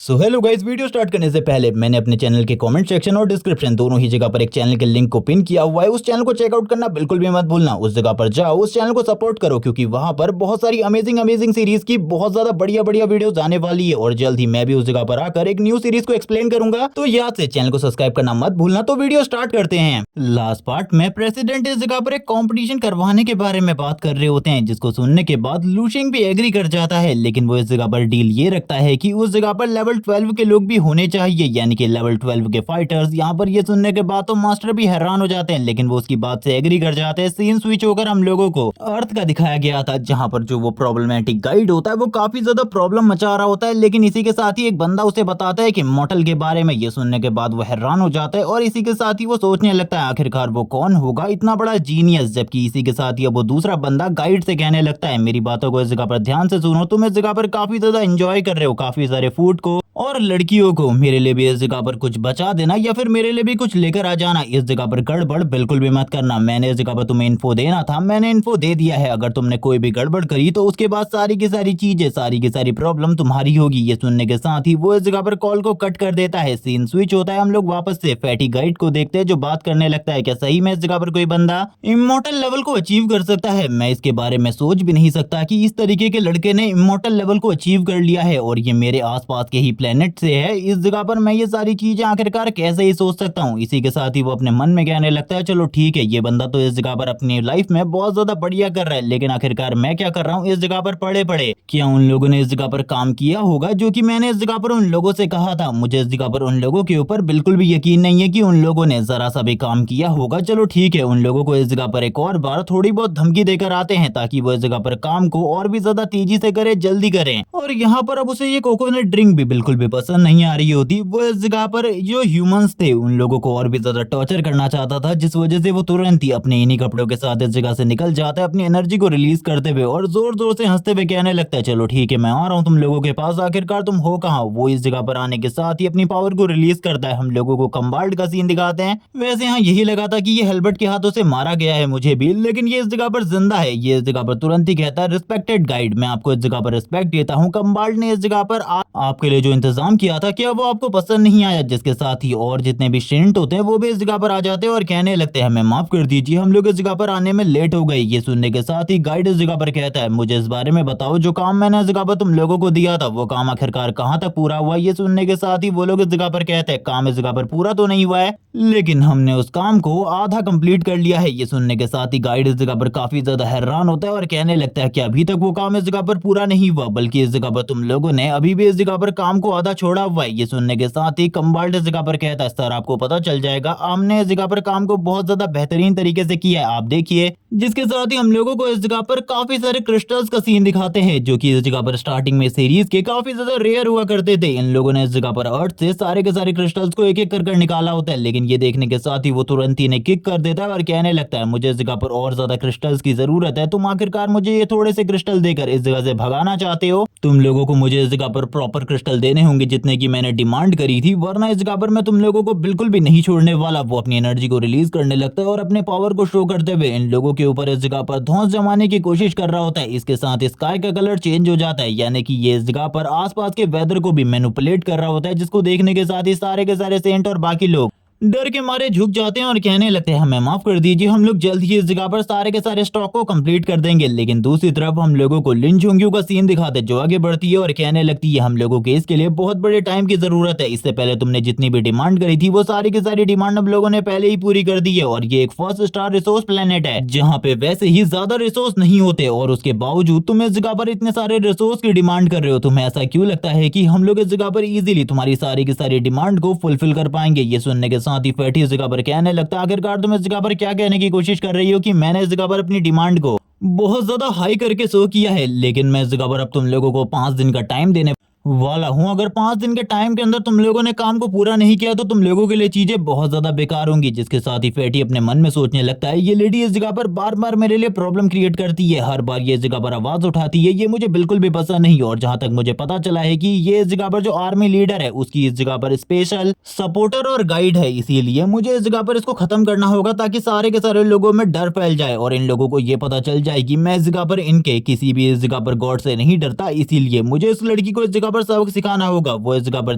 So hello guys, video start करने से पहले मैंने अपने चैनल के कमेंट सेक्शन और डिस्क्रिप्शन दोनों ही जगह पर एक चैनल के लिंक को पिन किया हुआ है। उस चैनल को चेकआउट करना बिल्कुल भी मत भूलना। उस जगह पर जाओ, उस चैनल को सपोर्ट करो क्योंकि वहां पर बहुत सारी अमेजिंग सीरीज की बहुत ज्यादा बढ़िया बढ़िया वीडियोस आने वाली है और जल्द ही मैं भी उस जगह पर आकर एक न्यू सीरीज को एक्सप्लेन करूंगा। तो याद से चैनल को सब्सक्राइब करना मत भूलना। तो वीडियो स्टार्ट करते हैं। लास्ट पार्ट में प्रेसिडेंट इस जगह पर एक कॉम्पिटिशन करवाने के बारे में बात कर रहे होते हैं, जिसको सुनने के बाद लूशिंग भी एग्री कर जाता है। लेकिन वो इस जगह पर डील ये रखता है कि उस जगह पर लेवल 12 के लोग भी होने चाहिए, यानी कि लेवल 12 के फाइटर्स। यहाँ पर ये सुनने के बाद तो मास्टर भी हैरान हो जाते हैं, लेकिन वो उसकी बात से एग्री कर जाते हैं। सीन स्विच होकर हम लोगों को अर्थ का दिखाया गया था, जहाँ पर जो वो प्रॉब्लमेटिक गाइड होता है वो काफी ज्यादा प्रॉब्लम मचा रहा होता है। लेकिन इसी के साथ ही एक बंदा उसे बताता है कि मॉर्टल के बारे में। ये सुनने के बाद वो हैरान हो जाता है और इसी के साथ ही वो सोचने लगता है आखिरकार वो कौन होगा इतना बड़ा जीनियस। जबकि इसी के साथ ही अब वो दूसरा बंदा गाइड से कहने लगता है, मेरी बातों को इस जगह पर ध्यान से सुनो, तुम इस जगह पर काफी ज्यादा एंजॉय कर रहे हो काफी सारे फूड को और लड़कियों को। मेरे लिए भी इस जगह पर कुछ बचा देना या फिर मेरे लिए भी कुछ लेकर आ जाना। इस जगह पर गड़बड़ बिल्कुल भी मत करना। मैंने इस जगह पर तुम्हें इन्फो देना था, मैंने इन्फो दे दिया है। अगर तुमने कोई भी गड़बड़ करी तो उसके बाद सारी की सारी चीजें, सारी की सारी प्रॉब्लम तुम्हारी होगी। ये सुनने के साथ ही वो इस जगह पर कॉल को कट कर देता है। सीन स्विच होता है, हम लोग वापस से फैटी गाइड को देखते हैं जो बात करने लगता है, क्या सही में इस जगह पर कोई बंदा इमोर्टल लेवल को अचीव कर सकता है? मैं इसके बारे में सोच भी नहीं सकता कि इस तरीके के लड़के ने इमोर्टल लेवल को अचीव कर लिया है और ये मेरे आसपास के ही प्लेनेट से है। इस जगह पर मैं ये सारी चीजें आखिरकार कैसे ही सोच सकता हूँ? इसी के साथ ही वो अपने मन में कहने लगता है, चलो ठीक है, ये बंदा तो इस जगह पर अपनी लाइफ में बहुत ज्यादा बढ़िया कर रहा है, लेकिन आखिरकार मैं क्या कर रहा हूँ इस जगह पर पड़े पड़े? क्या उन लोगों ने इस जगह पर काम किया होगा जो कि मैंने इस जगह पर उन लोगों से कहा था? मुझे इस जगह पर उन लोगों के ऊपर बिल्कुल भी यकीन नहीं है कि उन लोगों ने जरा सा भी काम किया होगा। चलो ठीक है, उन लोगों को इस जगह पर एक और बार थोड़ी बहुत धमकी देकर आते हैं ताकि वो इस जगह पर काम को और भी ज्यादा तेजी से करे, जल्दी करें। और यहाँ पर अब उसे ये कोकोनट ड्रिंक भी बिल्कुल भी पसंद नहीं आ रही होती। वो इस जगह पर जो ह्यूमंस थे उन लोगों को और भी ज्यादा टॉर्चर करना चाहता था, जिस वजह से वो तुरंत ही अपने इन्हीं कपड़ों के साथ इस जगह से निकल जाता है, अपनी एनर्जी को रिलीज करते हुए और जोर जोर से हंसते हुए कहने लगता है, चलो ठीक है, मैं आ रहा हूँ तुम लोगों के पास, आखिरकार तुम हो कहाँ? वो इस जगह पर आने के साथ ही अपनी पावर को रिलीज करता है। हम लोगों को कंबाल्ड का सीन दिखाते हैं। वैसे यहाँ यही लगा था कि ये हेल्बर्ट के हाथों से मारा गया है मुझे भी, लेकिन ये इस जगह पर जिंदा है। ये इस जगह पर तुरंत ही कहता है, रिस्पेक्टेड गाइड, मैं आपको इस जगह पर रिस्पेक्ट देता हूँ। कंबाल्ड ने इस जगह पर आपके लिए जो इंतजाम किया था, क्या वो आपको पसंद नहीं आया? जिसके साथ ही और जितने भी स्टूडेंट होते हैं वो भी इस जगह पर आ जाते हैं और कहने लगते हैं, हमें माफ कर दीजिए, हम लोग इस जगह पर आने में लेट हो गए। ये सुनने के साथ ही गाइड इस जगह पर कहता है, मुझे इस बारे में बताओ, जो काम मैंने इस जगह पर तुम लोगों को दिया था वो काम आखिरकार कहाँ तक पूरा हुआ? ये सुनने के साथ ही वो लोग इस जगह पर कहते हैं, काम इस जगह पर पूरा तो नहीं हुआ है, लेकिन हमने उस काम को आधा कंप्लीट कर लिया है। ये सुनने के साथ ही गाइड इस जगह पर काफी ज्यादा हैरान होता है और कहने लगता है कि अभी तक वो काम इस जगह पर पूरा नहीं हुआ, बल्कि इस जगह पर तुम लोगों ने अभी भी इस जगह पर काम को आधा छोड़ा हुआ है। ये सुनने के साथ ही कंबाल्ड इस जगह पर कहता है, सर आपको पता चल जाएगा, हमने इस जगह पर काम को बहुत ज्यादा बेहतरीन तरीके से किया है, आप देखिए। जिसके साथ ही हम लोगों को इस जगह पर काफी सारे क्रिस्टल्स का सीन दिखाते हैं, जो कि इस जगह पर स्टार्टिंग में सीरीज के काफी ज्यादा रेयर हुआ करते थे। इन लोगों ने इस जगह पर अर्थ से सारे के सारे क्रिस्टल्स को एक एक कर निकाला होता है, लेकिन ये देखने के साथ ही वो तुरंत ही इन्हें किक कर देता है और कहने लगता है, मुझे इस जगह पर और ज्यादा क्रिस्टल्स की जरूरत है, तुम आखिरकार मुझे ये थोड़े से क्रिस्टल देकर इस जगह से भगाना चाहते हो? तुम लोगों को मुझे इस जगह पर प्रॉपर क्रिस्टल देने होंगे जितने की मैंने डिमांड करी थी, वरना इस जगह पर मैं तुम लोगों को बिल्कुल भी नहीं छोड़ने वाला। वो अपनी एनर्जी को रिलीज करने लगता है और अपने पावर को शो करते हुए इन लोगों के ऊपर इस जगह पर धौंस जमाने की कोशिश कर रहा होता है। इसके साथ स्काई का कलर चेंज हो जाता है, यानी कि ये इस जगह पर आसपास के वेदर को भी मैनिपुलेट कर रहा होता है, जिसको देखने के साथ ही सारे के सारे सेंट और बाकी लोग डर के मारे झुक जाते हैं और कहने लगते हैं, हमें माफ कर दीजिए, हम लोग जल्द ही इस जगह पर सारे के सारे स्टॉक को कंप्लीट कर देंगे। लेकिन दूसरी तरफ हम लोगों को लिन चुंग्यू का सीन दिखाते हैं, जो आगे बढ़ती है और कहने लगती है, हम लोगों के इसके लिए बहुत बड़े टाइम की जरूरत है। इससे पहले तुमने जितनी भी डिमांड करी थी वो सारी की सारी डिमांड हम लोगों ने पहले ही पूरी कर दी है और ये एक 1 स्टार रिसोर्स प्लेनेट है, जहाँ पे वैसे ही ज्यादा रिसोर्स नहीं होते और उसके बावजूद तुम इस जगह पर इतने सारे रिसोर्स की डिमांड कर रहे हो। तुम्हें ऐसा क्यों लगता है कि हम लोग इस जगह पर इजीली तुम्हारी सारी की सारी डिमांड को फुलफिल कर पाएंगे? ये सुनने के साथ ही फैटी इस जगह पर कहने लगता है, आखिरकार तुम इस जगह पर क्या कहने की कोशिश कर रही हो कि मैंने इस जगह पर अपनी डिमांड को बहुत ज्यादा हाई करके शो किया है, लेकिन मैं इस जगह पर अब तुम लोगों को 5 दिन का टाइम देने वाला हूं। अगर 5 दिन के टाइम के अंदर तुम लोगों ने काम को पूरा नहीं किया तो तुम लोगों के लिए चीजें बहुत ज्यादा बेकार होंगी। जिसके साथ ही फैटी अपने मन में सोचने लगता है, ये लेडी इस जगह पर बार बार मेरे लिए प्रॉब्लम क्रिएट करती है, हर बार ये इस जगह पर आवाज उठाती है, ये मुझे बिल्कुल भी पसंद नहीं। और जहां तक मुझे पता चला है कि ये इस जगह पर जो आर्मी लीडर है उसकी इस जगह पर स्पेशल सपोर्टर और गाइड है, इसीलिए मुझे इस जगह पर इसको खत्म करना होगा ताकि सारे के सारे लोगों में डर फैल जाए और इन लोगों को ये पता चल जाए कि मैं इस जगह पर इनके किसी भी इस जगह पर गॉड से नहीं डरता। इसीलिए मुझे इस लड़की को इस जगह पर पर सबक सिखाना होगा। वो इस जगह पर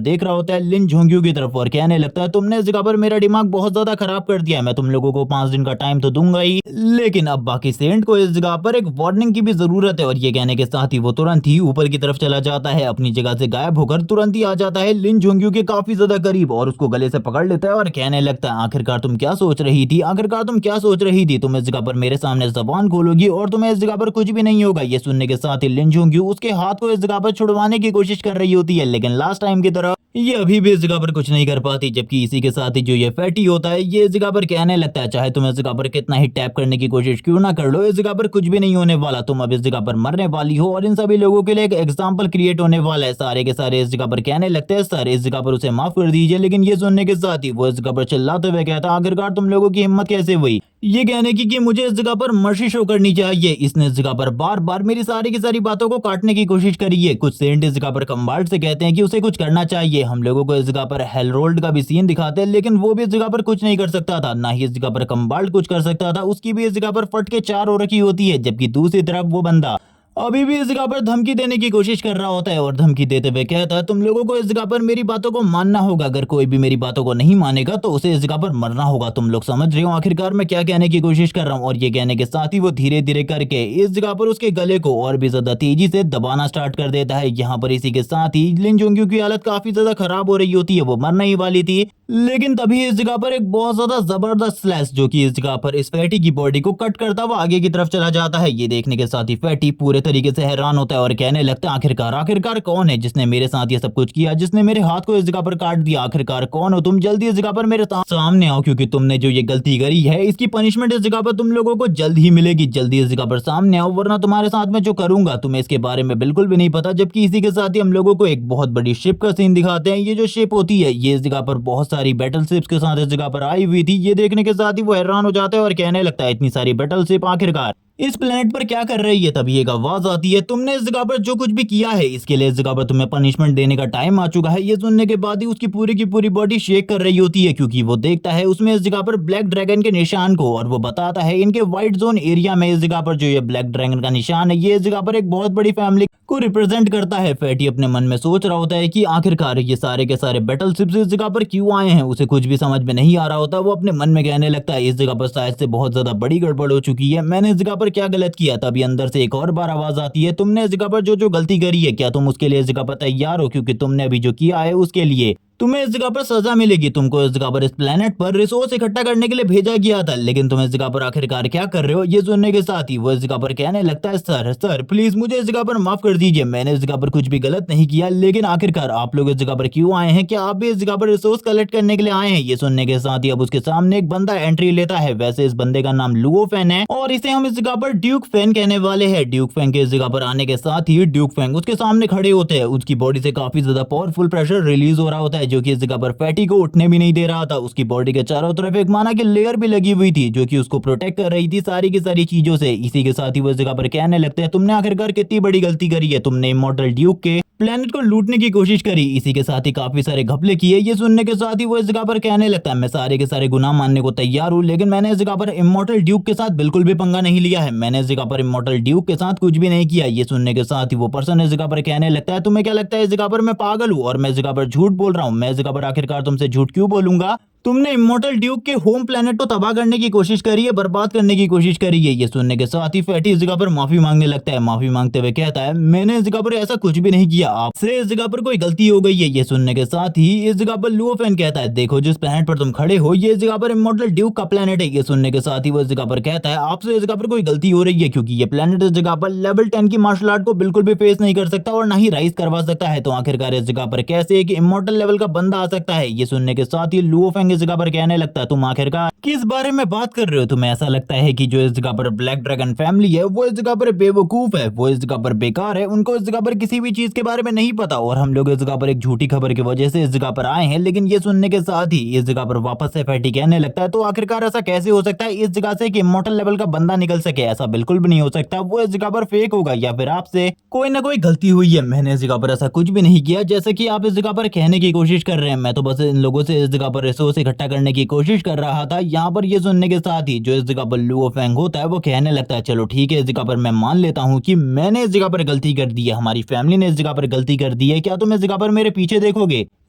देख रहा होता है लिन झोंग्यू की तरफ और कहने लगता है तुमने इस जगह पर मेरा दिमाग बहुत ज्यादा खराब कर दिया है, मैं तुम लोगों को 5 दिन का टाइम तो दूंगा ही, लेकिन अब बाकी सेंट को इस जगह पर एक वार्निंग की भी जरूरत है। और ये कहने के साथ ही वो तुरंत ही ऊपर की तरफ चला जाता है, अपनी जगह से गायब होकर तुरंत ही आ जाता है लिन झोंग्यू के काफी ज्यादा करीब और उसको गले से पकड़ लेता है और कहने लगता है आखिरकार तुम क्या सोच रही थी, आखिरकार तुम क्या सोच रही थी, तुम इस जगह पर मेरे सामने जबान खोलोगी और तुम्हें इस जगह पर कुछ भी नहीं होगा। ये सुनने के साथ ही लिन झोंग्यू उसके हाथ को इस जगह पर छुड़वाने की कोशिश कर रही होती है, लेकिन लास्ट टाइम की तरह ये अभी भी इस जगह पर कुछ नहीं कर पाती। जबकि इसी के साथ ही जो ये फैटी होता है ये इस जगह पर कहने लगता है चाहे तुम इस जगह पर कितना ही टैप करने की कोशिश क्यों ना कर लो, इस जगह पर कुछ भी नहीं होने वाला, तुम अब इस जगह पर मरने वाली हो और इन सभी लोगों के लिए एक एग्जाम्पल क्रिएट होने वाला है। सारे के सारे इस जगह पर कहने लगते हैं सर इस जगह पर उसे माफ कर दीजिए, लेकिन ये सुनने के साथ ही वो इस जगह पर चिल्लाते हुए कहता आखिरकार तुम लोगों की हिम्मत कैसे हुई ये कहने की कि मुझे इस जगह पर मर्सी शो करनी चाहिए। इसने इस जगह पर बार बार मेरी सारी की सारी बातों को काटने की कोशिश करी है। कुछ सेंट इस जगह पर कंबार्ड से कहते हैं कि उसे कुछ करना चाहिए। हम लोगों को इस जगह पर हेलरोल्ड का भी सीन दिखाते हैं, लेकिन वो भी इस जगह पर कुछ नहीं कर सकता था, ना ही इस जगह पर कंबार्ड कुछ कर सकता था, उसकी भी इस जगह पर फट के 4 हो रखी होती है। जबकि दूसरी तरफ वो बंदा अभी भी इस जगह पर धमकी देने की कोशिश कर रहा होता है और धमकी देते हुए कहता है तुम लोगों को इस जगह पर मेरी बातों को मानना होगा, अगर कोई भी मेरी बातों को नहीं मानेगा तो उसे इस जगह पर मरना होगा। तुम लोग समझ रहे हो आखिरकार मैं क्या कहने की कोशिश कर रहा हूँ। और ये कहने के साथ ही वो धीरे धीरे करके इस जगह पर उसके गले को और भी ज्यादा तेजी से दबाना स्टार्ट कर देता है। यहाँ पर इसी के साथ ही लिन जोंग्यू की हालत काफी ज्यादा खराब हो रही होती है, वो मरने ही वाली थी, लेकिन तभी इस जगह पर एक बहुत ज्यादा जबरदस्त स्लैश जो कि इस जगह पर इस फैटी की बॉडी को कट करता हुआ आगे की तरफ चला जाता है। ये देखने के साथ ही फैटी पूरे तरीके से हैरान होता है और कहने लगता है आखिरकार आखिरकार कौन है जिसने मेरे साथ ये सब कुछ किया, जिसने मेरे हाथ को इस जगह पर काट दिया, आखिरकार कौन हो तुम, जल्दी इस जगह पर मेरे सामने आओ क्योंकि तुमने जो ये गलती करी है इसकी पनिशमेंट इस जगह पर तुम लोगों को जल्द ही मिलेगी। जल्दी इस जगह पर सामने आओ वरना तुम्हारे साथ में जो करूंगा तुम्हें इसके बारे में बिल्कुल भी नहीं पता। जबकि इसी के साथ ही हम लोगों को एक बहुत बड़ी शिप का सीन दिखाते हैं। ये जो शिप होती है ये इस जगह पर बहुत सारी बैटल शिप्स के साथ इस जगह पर आई हुई थी। ये देखने के साथ ही वो हैरान हो जाता है और कहने लगता है इतनी सारी बैटल शिप आखिरकार इस प्लेनेट पर क्या कर रही है। तभी एक आवाज आती है तुमने इस जगह पर जो कुछ भी किया है इसके लिए इस जगह पर तुम्हें पनिशमेंट देने का टाइम आ चुका है। ये सुनने के बाद ही उसकी पूरी की पूरी बॉडी शेक कर रही होती है क्योंकि वो देखता है उसमें इस जगह पर ब्लैक ड्रैगन के निशान को और वो बताता है इनके व्हाइट जोन एरिया में इस जगह पर जो ये ब्लैक ड्रैगन का निशान है ये इस जगह पर एक बहुत बड़ी फैमिली को रिप्रेजेंट करता है। फैटी अपने मन में सोच रहा होता है कि आखिरकार ये सारे के सारे बैटल शिप्स इस जगह पर क्यों आए हैं, उसे कुछ भी समझ में नहीं आ रहा होता। वो अपने मन में कहने लगता है इस जगह पर शायद से बहुत ज्यादा बड़ी गड़बड़ हो चुकी है, मैंने इस जगह पर क्या गलत किया। तभी अंदर से एक और बार आवाज आती है तुमने इस जगह पर जो जो गलती करी है क्या तुम उसके लिए इस जगह पर तैयार हो, क्योंकि तुमने अभी जो किया है उसके लिए तुम्हें इस जगह पर सजा मिलेगी। तुमको इस जगह पर इस प्लेनेट पर रिसोर्स इकट्ठा करने के लिए भेजा गया था, लेकिन तुम इस जगह पर आखिरकार क्या कर रहे हो। ये सुनने के साथ ही वो इस जगह पर कहने लगता है सर प्लीज मुझे इस जगह पर माफ कर दीजिए, मैंने इस जगह पर कुछ भी गलत नहीं किया, लेकिन आखिरकार आप लोग इस जगह पर क्यों आए हैं, क्या आप भी इस जगह पर रिसोर्स कलेक्ट करने के लिए आए हैं। ये सुनने के साथ ही अब उसके सामने एक बंदा एंट्री लेता है। वैसे इस बंदे का नाम लुओ फैन है और इसे हम इस जगह पर ड्यूक फैन कहने वाले हैं। ड्यूक फैन के इस जगह पर आने के साथ ही ड्यूक फैन उसके सामने खड़े होते हैं। उसकी बॉडी से काफी ज्यादा पावरफुल प्रेशर रिलीज हो रहा होता है जो कि इस जगह पर फैटी को उठने भी नहीं दे रहा था। उसकी बॉडी के चारों तरफ एक माना की लेयर भी लगी हुई थी जो कि उसको प्रोटेक्ट कर रही थी सारी की सारी चीजों से। इसी के साथ ही वो इस जगह पर कहने लगते हैं तुमने आखिरकार कितनी बड़ी गलती करी है, तुमने इमॉर्टल ड्यूक के प्लेनेट को लूटने की कोशिश करी, इसी के साथ ही काफी सारे घपले किए। ये सुनने के साथ ही वो इस जगह पर कहने लगता है मैं सारे के सारे गुनाह मानने को तैयार हूँ, लेकिन मैंने इस जगह पर इमॉर्टल ड्यूक के साथ बिल्कुल भी पंगा नहीं लिया है, मैंने इस जगह पर इमॉर्टल ड्यूक के साथ कुछ भी नहीं किया। ये सुनने के साथ ही वो पर्सन इस जगह पर कहने लगता है तुम्हें क्या लगता है इस जगह पर मैं पागल हूँ और मैं इस जगह पर झूठ बोल रहा हूँ, मैं इस जगह पर आखिरकार तुमसे झूठ क्यों बोलूंगा। तुमने इमॉर्टल ड्यूक के होम प्लेनेट को तबाह करने की कोशिश करी है, बर्बाद करने की कोशिश करी है। ये सुनने के साथ ही फैटी इस जगह पर माफी मांगने लगता है। माफी मांगते हुए कहता है मैंने इस जगह पर ऐसा कुछ भी नहीं किया, आपसे इस जगह पर कोई गलती हो गई है। ये सुनने के साथ ही इस जगह पर लुओ फैन कहता है देखो जिस प्लेनेट पर तुम खड़े हो ये इस जगह पर इमॉर्टल ड्यूक का प्लेनेट है। ये सुनने के साथ ही वो इस जगह पर कहता है आपसे इस जगह पर कोई गलती हो रही है क्योंकि ये प्लेनेट इस जगह पर लेवल 10 की मार्शल आर्ट को बिल्कुल भी फेस नहीं कर सकता और ना ही राइज करवा सकता है। तो आखिरकार इस जगह पर कैसे एक इमॉर्टल लेवल का बंदा आ सकता है। ये सुनने के साथ ही लुओ फैन इस जगह पर कहने लगता है तुम आखिरकार किस बारे में बात कर रहे हो, तुम्हें ऐसा लगता है कि जो इस जगह पर ब्लैक ड्रैगन फैमिली है वो इस जगह पर बेवकूफ है, वो इस जगह पर बेकार है, उनको इस जगह पर किसी भी चीज के बारे में नहीं पता और हम लोग इस जगह पर एक झूठी खबर की वजह से इस जगह पर आए हैं। लेकिन ये सुनने के साथ ही इस जगह पर वापस से फैटी कहने लगता है तो आखिरकार ऐसा कैसे हो सकता है इस जगह से कि इमॉर्टल लेवल का बंदा निकल सके, ऐसा बिल्कुल भी नहीं हो सकता। वो इस जगह पर फेक होगा या फिर आपसे कोई ना कोई गलती हुई है, मैंने इस जगह पर ऐसा कुछ भी नहीं किया जैसे कि आप इस जगह पर कहने की कोशिश कर रहे हैं। मैं तो बस इन लोगों से इस जगह पर रिसोर्स इकट्ठा करने की कोशिश कर रहा था। यहाँ पर ये सुनने के साथ ही जो इस जगह पर लुओ फेंग होता है वो कहने लगता है चलो ठीक है, इस जगह पर मैं मान लेता हूँ कि मैंने इस जगह पर गलती कर दी है, हमारी फैमिली ने इस जगह पर गलती कर दी है, क्या तुम इस जगह पर मेरे पीछे देखोगे?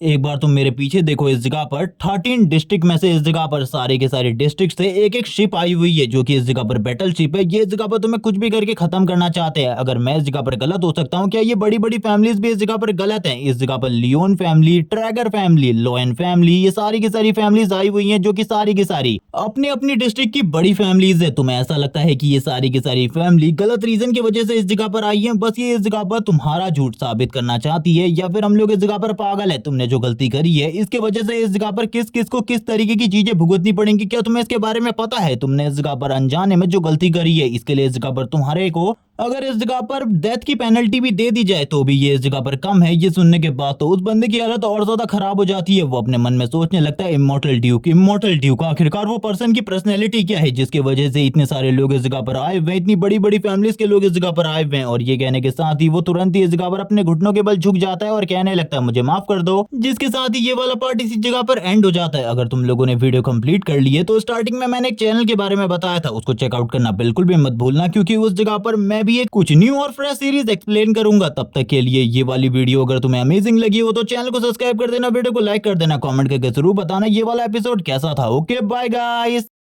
एक बार तुम मेरे पीछे देखो, इस जगह पर 13 डिस्ट्रिक्ट में से इस जगह पर सारे के सारे डिस्ट्रिक्ट से एक एक शिप आई हुई है जो कि इस जगह पर बैटल शिप है। ये इस जगह पर तुम्हें कुछ भी करके खत्म करना चाहते हैं। अगर मैं इस जगह पर गलत हो सकता हूँ, क्या ये बड़ी बड़ी फैमिलीज भी इस जगह पर गलत हैं? इस जगह पर lion family, tiger family, lion family, ये सारी की सारी फैमिलीज आई हुई हैं जो कि सारी की सारी अपनी अपनी डिस्ट्रिक्ट की बड़ी फैमिलीज है। तुम्हें ऐसा लगता है कि ये सारी की सारी फैमिली गलत रीजन की वजह से इस जगह पर आई है, बस ये इस जगह पर तुम्हारा झूठ साबित करना चाहती है, या फिर हम लोग इस जगह पर पागल है? तुमने जो गलती करी है इसके वजह से इस जगह पर किस किस को किस तरीके की चीजें भुगतनी पड़ेंगी, क्या तुम्हें इसके बारे में पता है? तुमने इस जगह पर अनजाने में जो गलती करी है इसके लिए इस जगह पर तुम्हारे को अगर इस जगह पर डेथ की पेनल्टी भी दे दी जाए तो भी ये इस जगह पर कम है। ये सुनने के बाद तो उस बंदे की हालत और ज्यादा खराब हो जाती है। वो अपने मन में सोचने लगता है इमॉर्टल ड्यूक आखिरकार वो पर्सन की पर्सनैलिटी क्या है जिसकी वजह से इतने सारे लोग इस जगह पर आए हुए हैं, इतनी बड़ी बड़ी फैमिलीज के लोग इस जगह पर आए हुए हैं। और ये कहने के साथ ही वो तुरंत ही इस जगह पर अपने घुटनों के बल झुक जाता है और कहने लगता है मुझे माफ कर दो, जिसके साथ ही ये वाला पार्ट इसी जगह पर एंड हो जाता है। अगर तुम लोगों ने वीडियो कंप्लीट कर ली है तो स्टार्टिंग में मैंने एक चैनल के बारे में बताया था, उसको चेकआउट करना बिल्कुल भी मत भूलना, क्योंकि उस जगह पर मैं भी एक कुछ न्यू और फ्रेश सीरीज एक्सप्लेन करूंगा। तब तक के लिए ये वाली वीडियो अगर तुम्हें अमेजिंग लगी हो तो चैनल को सब्सक्राइब कर देना, वीडियो को लाइक कर देना, कमेंट करके जरूर बताना ये वाला एपिसोड कैसा था। Okay bye guys.